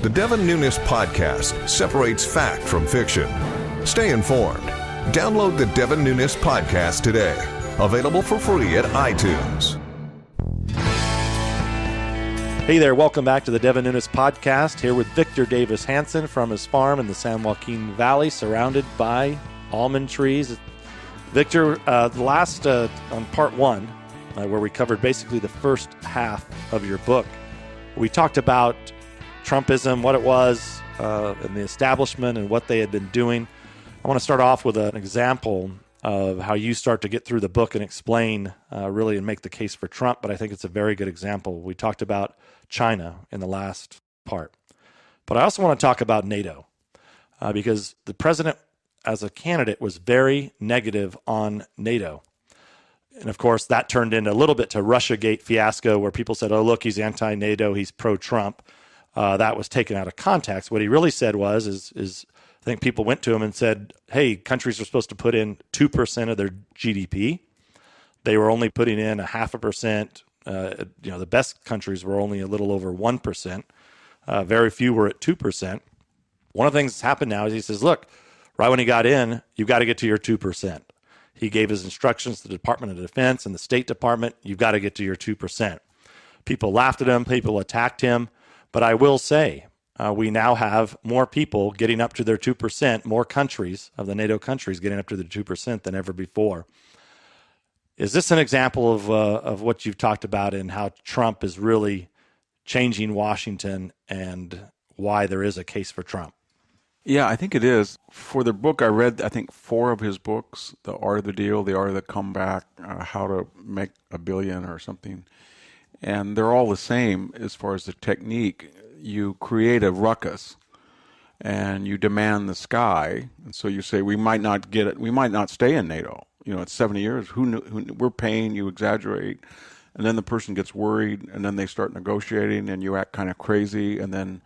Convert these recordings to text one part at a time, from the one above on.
The Devin Nunes podcast separates fact from fiction. Stay informed. Download the Devin Nunes podcast today. Available for free at iTunes. Hey there, welcome back to the Devin Nunes podcast, here with Victor Davis Hansen from his farm in the San Joaquin Valley, surrounded by almond trees. Victor, on part one, where we covered basically the first half of your book, we talked about Trumpism, what it was, and the establishment and what they had been doing. I want to start off with an example of how you start to get through the book and explain really and make the case for Trump, but I think it's a very good example. We talked about China in the last part. But I also want to talk about NATO because the president as a candidate was very negative on NATO. And of course, that turned into a little bit to Russiagate fiasco where people said, oh, look, he's anti-NATO, he's pro-Trump. That was taken out of context. What he really said was, I think people went to him and said, hey, countries are supposed to put in 2% of their GDP. They were only putting in 0.5%. The best countries were only a little over 1%. Very few were at 2%. One of the things that's happened now is he says, look, right when he got in, you've got to get to your 2%. He gave his instructions to the Department of Defense and the State Department, you've got to get to your 2%. People laughed at him, people attacked him. But I will say, we now have more people getting up to their 2%, more countries of the NATO countries getting up to the 2% than ever before. Is this an example of what you've talked about and how Trump is really changing Washington and why there is a case for Trump? Yeah, I think it is. For the book, I read, I think, 4 of his books, The Art of the Deal, The Art of the Comeback, How to Make $1 Billion or something. And they're all the same as far as the technique. You create a ruckus and you demand the sky. And so you say, we might not get it. We might not stay in NATO. It's 70 years. Who knew? We're paying, you exaggerate. And then the person gets worried and then they start negotiating and you act kind of crazy. And then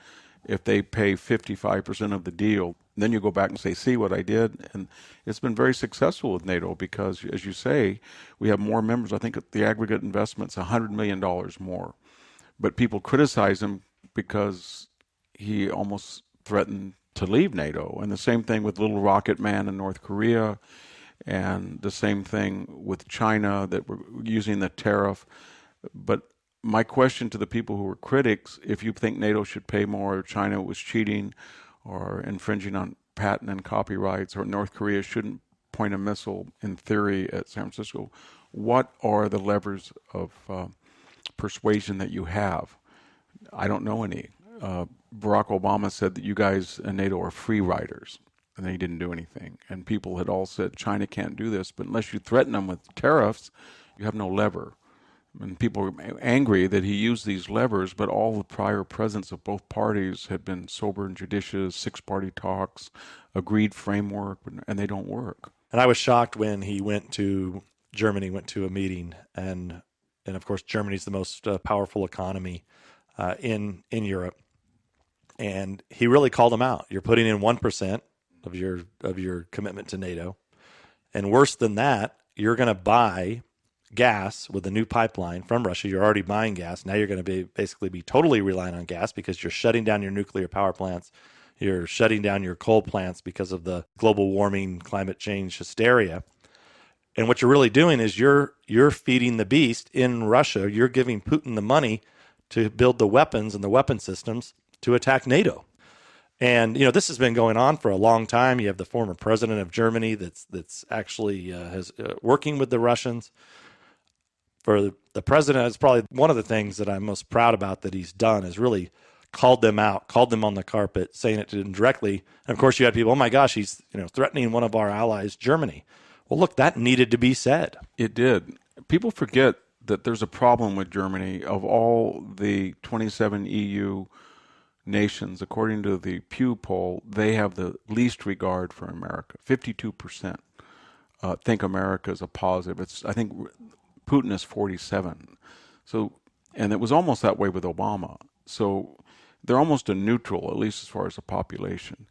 if they pay 55% of the deal, then you go back and say, see what I did? And it's been very successful with NATO because, as you say, we have more members. I think the aggregate investment's $100 million more. But people criticize him because he almost threatened to leave NATO. And the same thing with Little Rocket Man in North Korea, and the same thing with China, that we're using the tariff. But my question to the people who are critics, if you think NATO should pay more, or China was cheating or infringing on patent and copyrights, or North Korea shouldn't point a missile in theory at San Francisco, what are the levers of persuasion that you have? I don't know any. Barack Obama said that you guys in NATO are free riders, and then he didn't do anything. And people had all said China can't do this, but unless you threaten them with tariffs, you have no lever. And people were angry that he used these levers, but all the prior presidents of both parties had been sober and judicious, 6-party talks, agreed framework, and they don't work. And I was shocked when he went to Germany, went to a meeting, and of course Germany's the most powerful economy in Europe, and he really called them out. You're putting in 1% of your commitment to NATO, and worse than that, you're going to buy gas with a new pipeline from Russia. You're already buying gas. Now you're going to basically be totally reliant on gas because you're shutting down your nuclear power plants. You're shutting down your coal plants because of the global warming, climate change hysteria. And what you're really doing is you're feeding the beast in Russia. You're giving Putin the money to build the weapons and the weapon systems to attack NATO. And, this has been going on for a long time. You have the former president of Germany that's actually working with the Russians. For the president, it's probably one of the things that I'm most proud about that he's done is really called them out, called them on the carpet, saying it to them directly. And of course, you had people, oh my gosh, he's threatening one of our allies, Germany. Well, look, that needed to be said. It did. People forget that there's a problem with Germany. Of all the 27 EU nations, according to the Pew poll, they have the least regard for America. 52% think America is a positive. I think Putin is 47. So, and it was almost that way with Obama. So they're almost a neutral, at least as far as the population.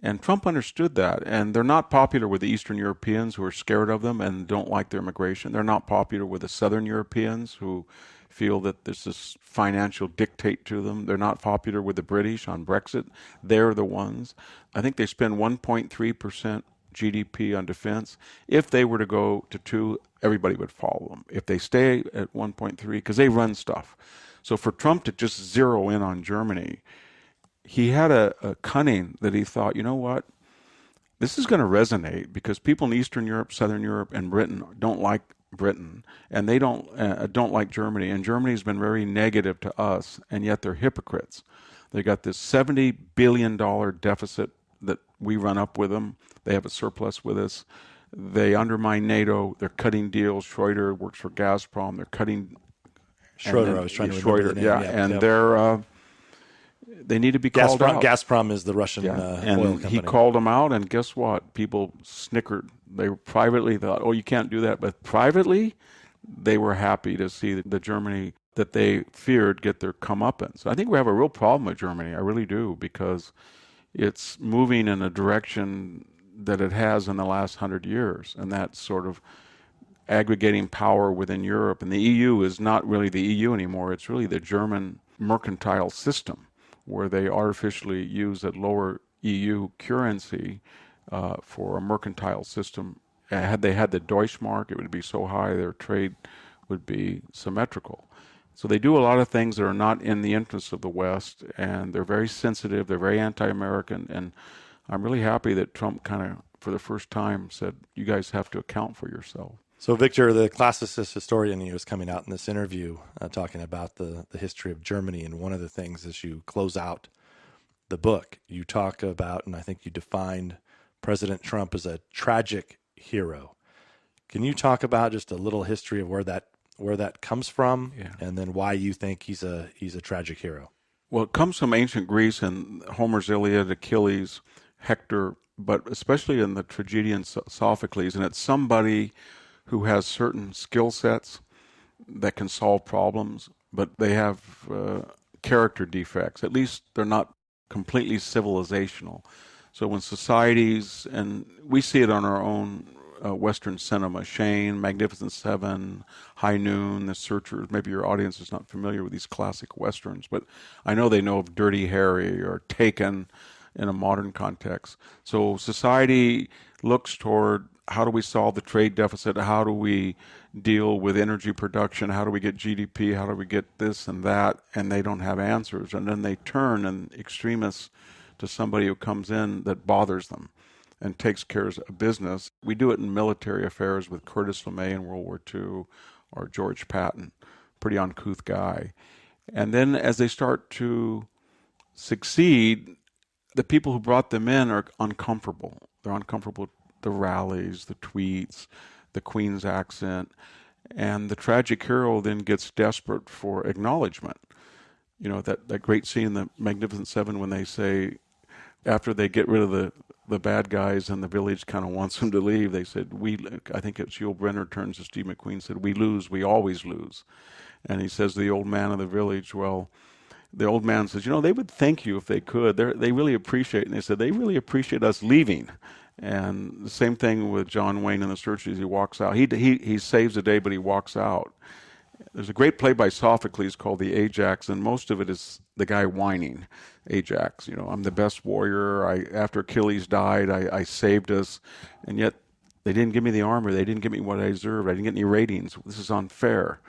And Trump understood that. And they're not popular with the Eastern Europeans who are scared of them and don't like their immigration. They're not popular with the Southern Europeans who feel that there's this financial dictate to them. They're not popular with the British on Brexit. They're the ones. I think they spend 1.3% GDP on defense. If they were to go to 2, everybody would follow them. If they stay at 1.3, because they run stuff. So for Trump to just zero in on Germany, he had a cunning that he thought, you know what? This is going to resonate because people in Eastern Europe, Southern Europe, and Britain don't like Britain, and they don't like Germany. And Germany's been very negative to us, and yet they're hypocrites. They got this $70 billion deficit that we run up with them. They have a surplus with us. They undermine NATO. They're cutting deals. Schroeder works for Gazprom. They're cutting. Schroeder, I was trying to remember the name. Yeah, and they're. They need to be called out. Gazprom is the Russian oil company. He called them out, and guess what? People snickered. They privately thought, oh, you can't do that. But privately, they were happy to see the Germany that they feared get their comeuppance. I think we have a real problem with Germany. I really do, because it's moving in a direction that it has in the last 100 years, and that's sort of aggregating power within Europe. And the EU is not really the EU anymore. It's really the German mercantile system, where they artificially use a lower EU currency for a mercantile system. Had they had the Deutschmark, it would be so high their trade would be symmetrical. So they do a lot of things that are not in the interest of the West, and they're very sensitive, they're very anti-American, and I'm really happy that Trump kind of, for the first time, said, you guys have to account for yourself. So, Victor, the classicist historian, was coming out in this interview talking about the history of Germany, and one of the things as you close out the book, you talk about, and I think you defined President Trump as a tragic hero. Can you talk about just a little history of where that comes from, and then why you think he's a tragic hero? Well, it comes from ancient Greece and Homer's Iliad, Achilles, Hector, but especially in the tragedian Sophocles, and it's somebody who has certain skill sets that can solve problems, but they have character defects. At least they're not completely civilizational. So when societies, and we see it on our own Western cinema, Shane, Magnificent Seven, High Noon, The Searchers, maybe your audience is not familiar with these classic Westerns, but I know they know of Dirty Harry or Taken in a modern context. So society looks toward, how do we solve the trade deficit? How do we deal with energy production? How do we get GDP? How do we get this and that? And they don't have answers. And then they turn, and extremists, to somebody who comes in that bothers them and takes care of business. We do it in military affairs with Curtis LeMay in World War II, or George Patton, pretty uncouth guy. And then as they start to succeed, the people who brought them in are uncomfortable. They're uncomfortable with the rallies, the tweets, the Queen's accent, and the tragic hero then gets desperate for acknowledgement. You know, that great scene in the Magnificent Seven when they say, after they get rid of the bad guys and the village kind of wants them to leave, they said, I think it's Yul Brynner turns to Steve McQueen, said, we lose, we always lose. And he says to the old man of the village, well, the old man says, they would thank you if they could. They really appreciate it. And they said, they really appreciate us leaving. And the same thing with John Wayne in The Searchers. He walks out. He saves the day, but he walks out. There's a great play by Sophocles called The Ajax, and most of it is the guy whining. Ajax, I'm the best warrior. After Achilles died, I saved us, and yet they didn't give me the armor. They didn't give me what I deserved. I didn't get any ratings. This is unfair.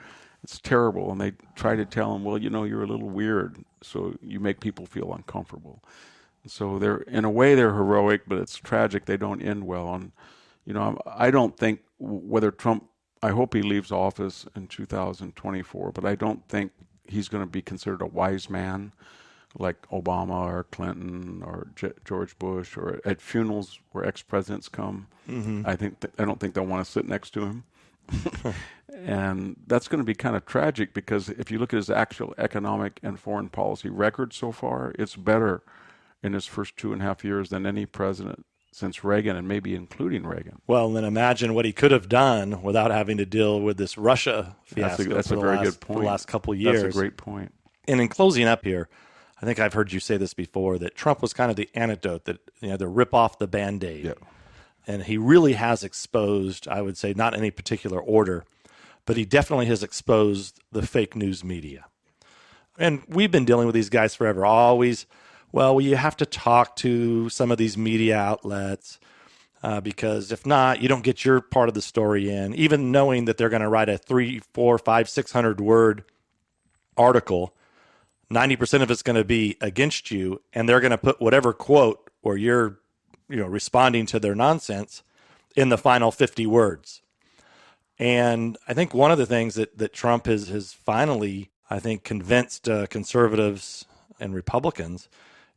It's terrible. And they try to tell him, well, you're a little weird, so you make people feel uncomfortable. So in a way they're heroic, but it's tragic. They don't end well. And I don't think whether Trump, I hope he leaves office in 2024, but I don't think he's going to be considered a wise man like Obama or Clinton or George Bush, or at funerals where ex-presidents come. Mm-hmm. I don't think they'll want to sit next to him. And that's going to be kind of tragic, because if you look at his actual economic and foreign policy record so far, it's better in his first 2.5 years than any president since Reagan, and maybe including Reagan. Well, then imagine what he could have done without having to deal with this Russia fiasco. That's a very good point. For the last couple of years. That's a great point. And in closing up here, I think I've heard you say this before, that Trump was kind of the antidote, that the rip off the Band-Aid. Yeah. And he really has exposed, I would say, not any particular order, but he definitely has exposed the fake news media. And we've been dealing with these guys forever. Always, well, you have to talk to some of these media outlets because if not, you don't get your part of the story in. Even knowing that they're going to write a 300, 400, 500, 600 word article, 90% of it's going to be against you, and they're going to put whatever quote or you're responding to their nonsense in the final 50 words. And I think one of the things that Trump has finally, I think, convinced conservatives and Republicans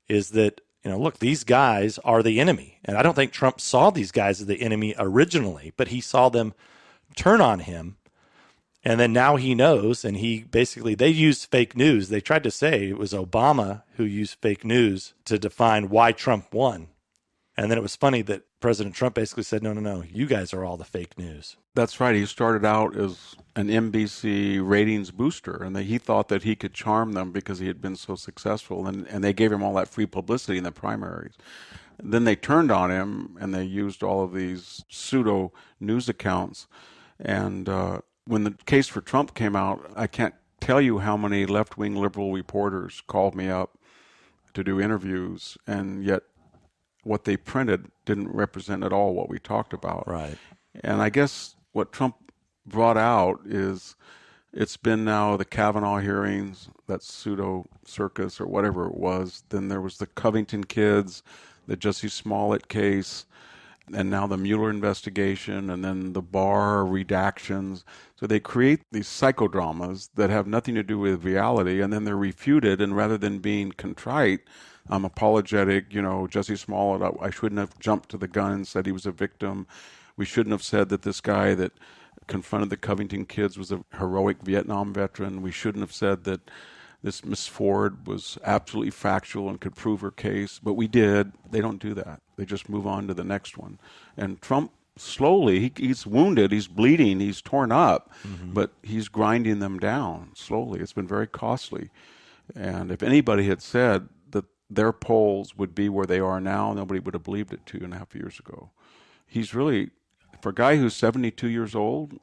is that, look, these guys are the enemy. And I don't think Trump saw these guys as the enemy originally, but he saw them turn on him. And then now he knows, and they used fake news. They tried to say it was Obama who used fake news to define why Trump won. And then it was funny that President Trump basically said, no, you guys are all the fake news. That's right. He started out as an NBC ratings booster, and he thought that he could charm them because he had been so successful, and they gave him all that free publicity in the primaries. Then they turned on him, and they used all of these pseudo news accounts. And when the case for Trump came out, I can't tell you how many left-wing liberal reporters called me up to do interviews, and yet what they printed didn't represent at all what we talked about. Right. And I guess what Trump brought out is it's been now the Kavanaugh hearings, that pseudo circus or whatever it was. Then there was the Covington kids, the Jussie Smollett case, and now the Mueller investigation, and then the Barr redactions. So they create these psychodramas that have nothing to do with reality, and then they're refuted, and rather than being contrite, I'm apologetic, Jussie Smollett, I shouldn't have jumped to the gun and said he was a victim. We shouldn't have said that this guy that confronted the Covington kids was a heroic Vietnam veteran. We shouldn't have said that this Miss Ford was absolutely factual and could prove her case. But we did. They don't do that. They just move on to the next one. And Trump, slowly, he's wounded, he's bleeding, he's torn up, but he's grinding them down slowly. It's been very costly. And if anybody had said that their polls would be where they are now, nobody would have believed it 2.5 years ago. He's really, for a guy who's 72 years old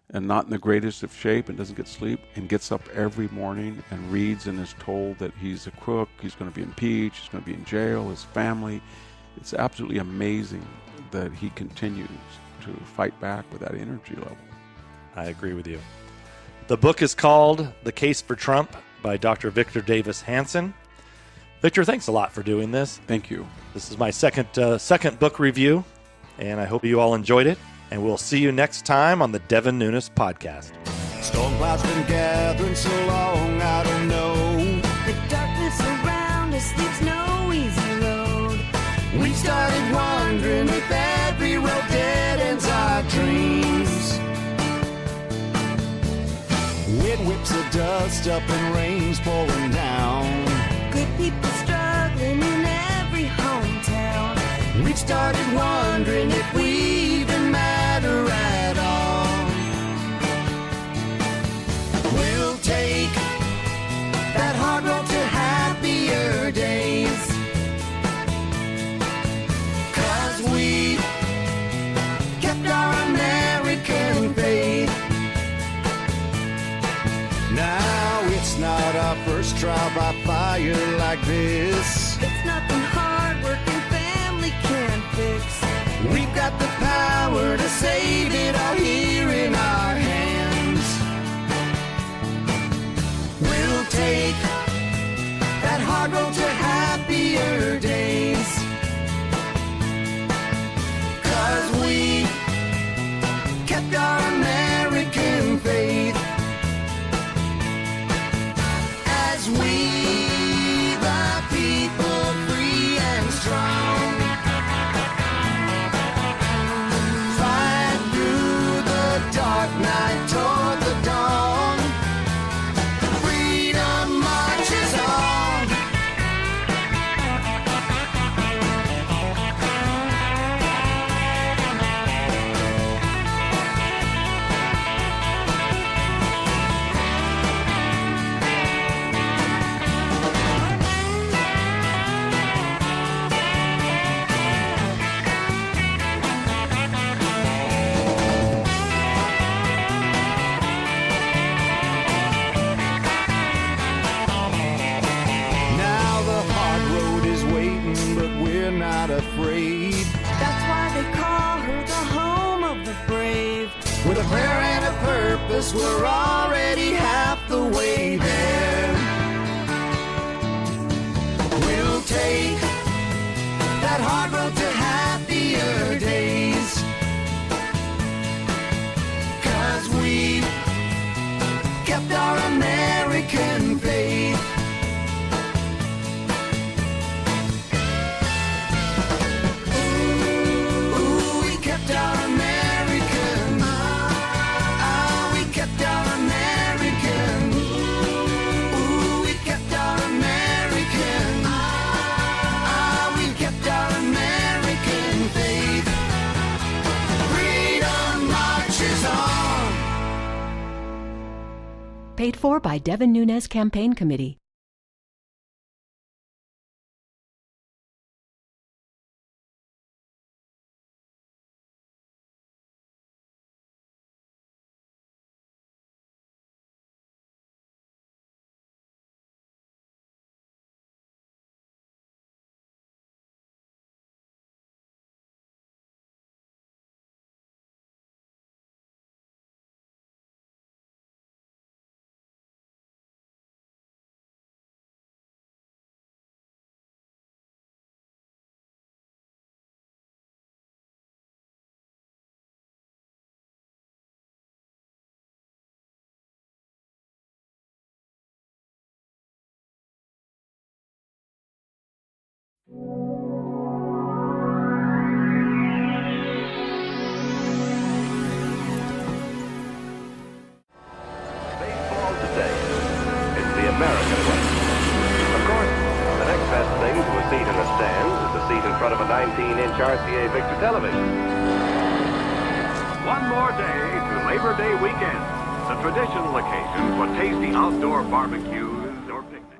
and not in the greatest of shape and doesn't get sleep and gets up every morning and reads and is told that he's a crook, he's going to be impeached, he's going to be in jail, his family, it's absolutely amazing that he continues to fight back with that energy level. I agree with you. The book is called The Case for Trump by Dr. Victor Davis Hansen. Victor, thanks a lot for doing this. Thank you. This is my second book review, and I hope you all enjoyed it. And we'll see you next time on the Devin Nunes podcast. Storm clouds been gathering so long, I don't know. The darkness around us leaves no easy road. We started wondering if every road dead ends our dreams. Wind whips the dust up and rain's pouring down. Good people struggling in every hometown. We've started wondering if we even matter at all. We'll take that hard road to happier days, 'cause we kept our American faith. Now it's not our first trial by fire like this. It's nothing hard working family can fix. We've got the power to save it all here in our hands. We'll take that hard road to happier days, 'cause we kept our American faith. As we, the people, free and strong, fight through the dark night toward the dawn. Freedom marches on. With a prayer and a purpose, we're already half the way there. We'll take that hard road to happier days, 'cause we kept our American faith. Ooh, we kept our American. We kept our American. Ooh, we kept our American. We kept our American faith. Freedom marches on. Paid for by Devin Nunes Campaign Committee. Baseball today. It's the American way. Of course, the next best thing to a seat in the stands is a seat in front of a 19-inch RCA Victor television. One more day to Labor Day weekend, the traditional occasion for tasty outdoor barbecues or picnics.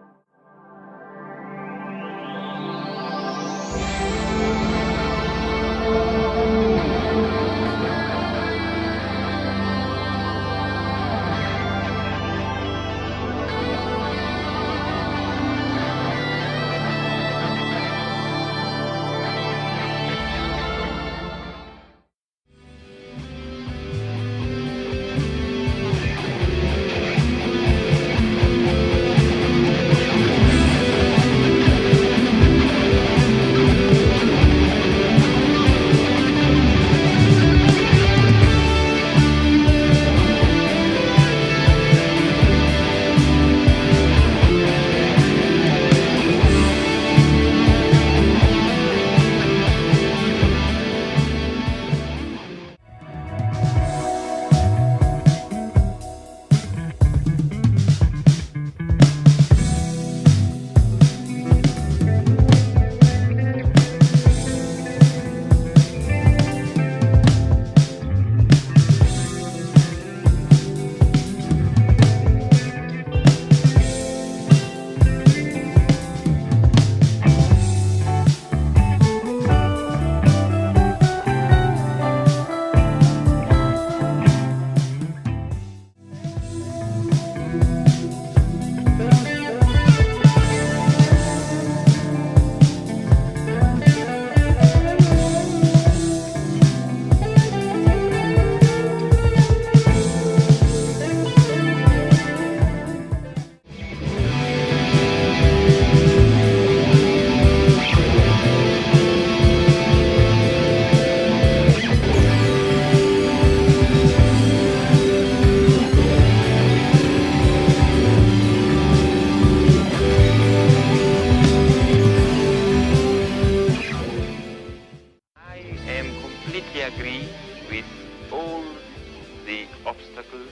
agree with all the obstacles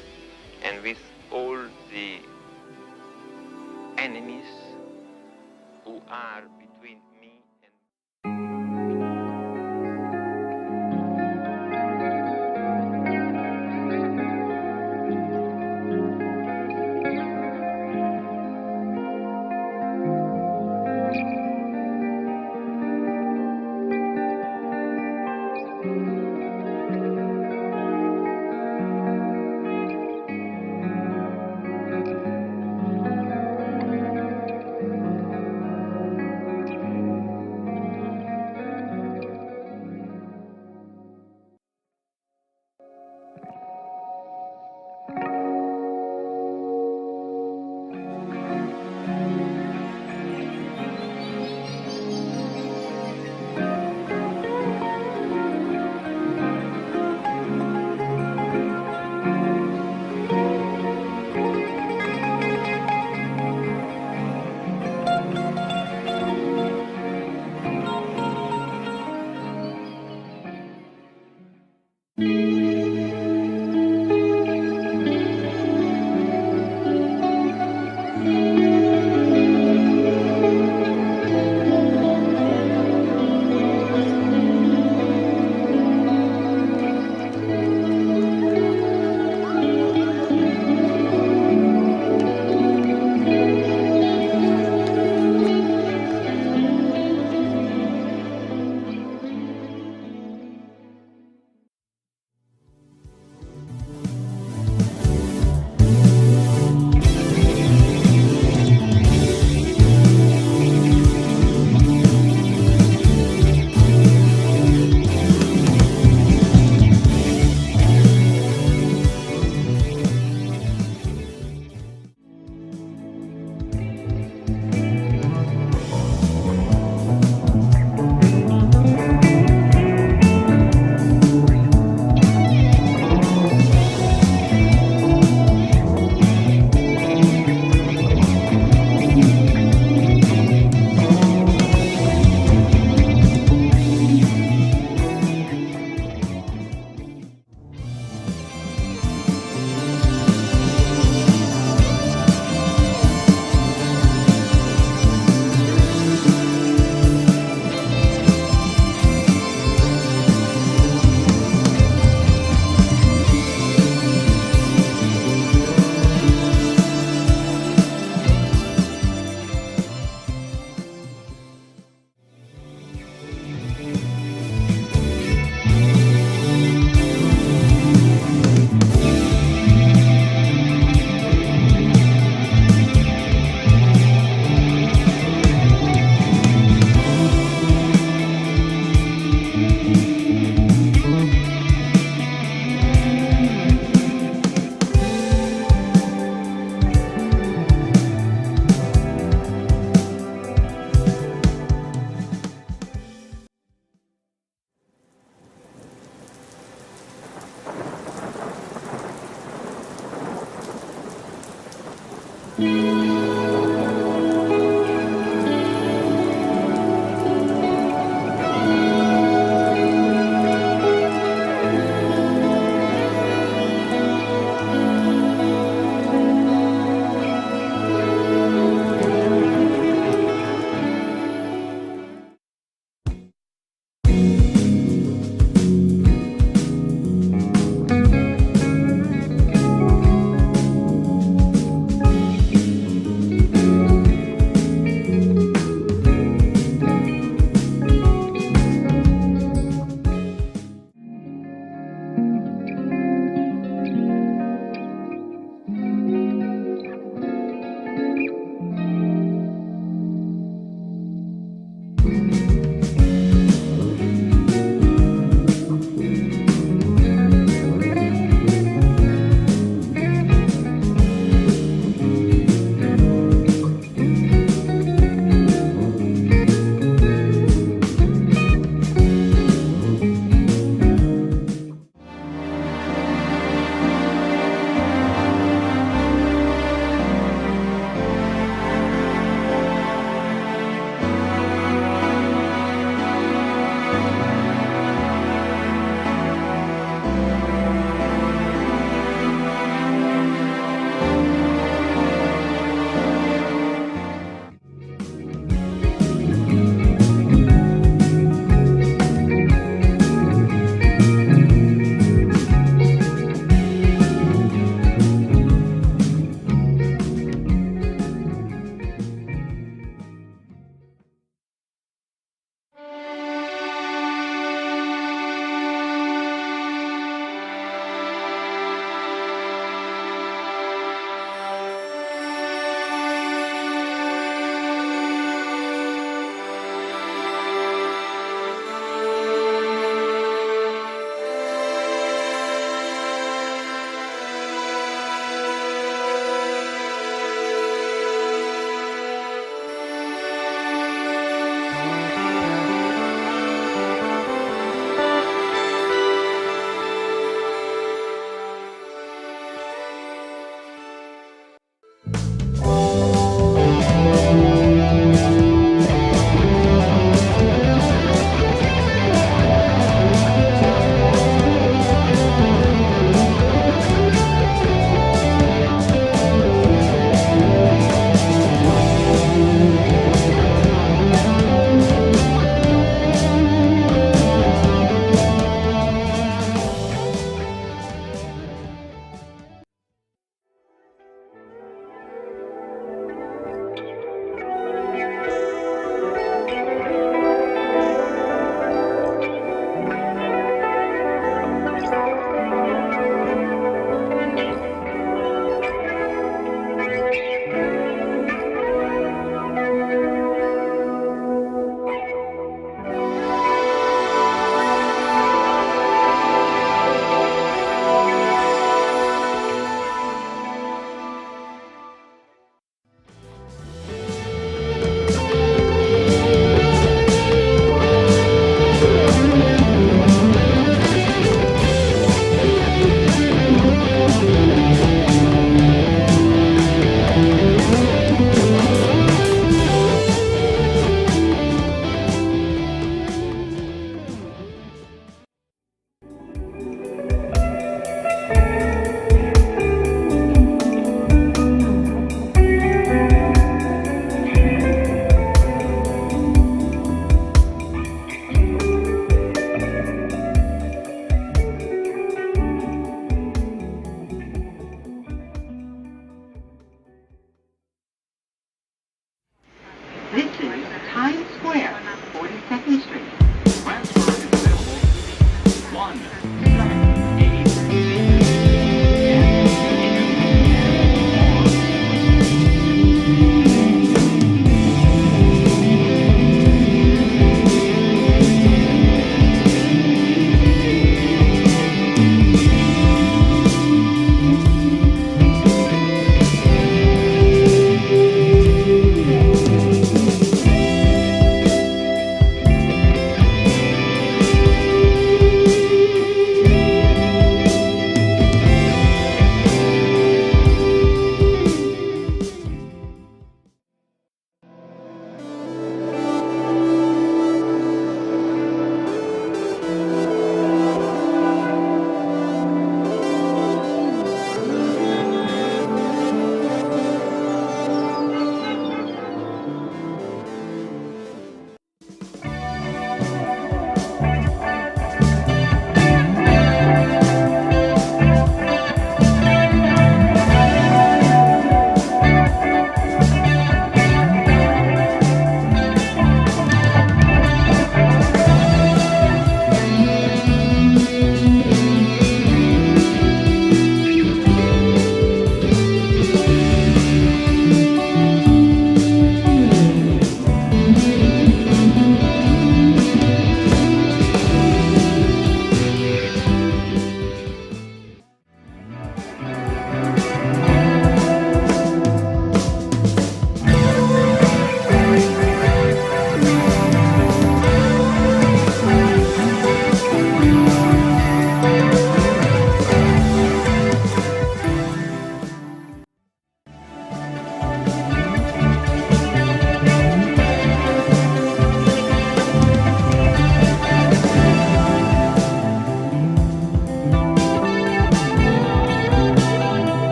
and with all the enemies who are between me and